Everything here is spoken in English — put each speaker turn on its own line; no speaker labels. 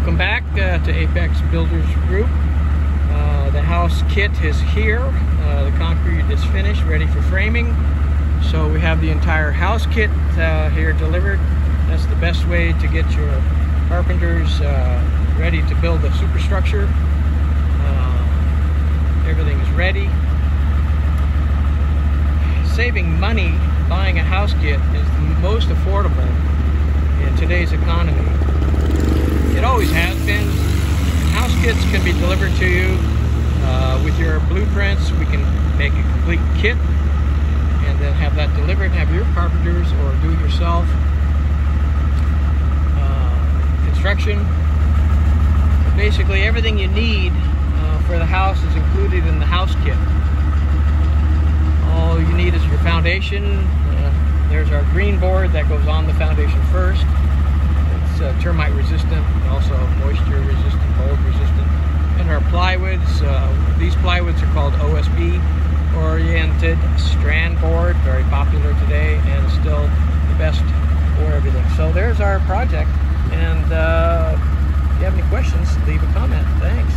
Welcome back to Apex Builders Group. The house kit is here. The concrete is finished, ready for framing. So we have the entire house kit here delivered. That's the best way to get your carpenters ready to build a superstructure. Everything is ready. Saving money buying a house kit is the most affordable in today's economy. It always has been. House kits can be delivered to you with your blueprints. We can make a complete kit and then have that delivered, have your carpenters or do-it-yourself construction. Basically everything you need for the house is included in the house kit. All you need is your foundation. There's our green board that goes on the foundation first. It's termite resistant, also moisture resistant, mold resistant. And our plywoods, these plywoods are called OSB, oriented strand board, very popular today and still the best for everything. So there's our project, and if you have any questions, leave a comment. Thanks.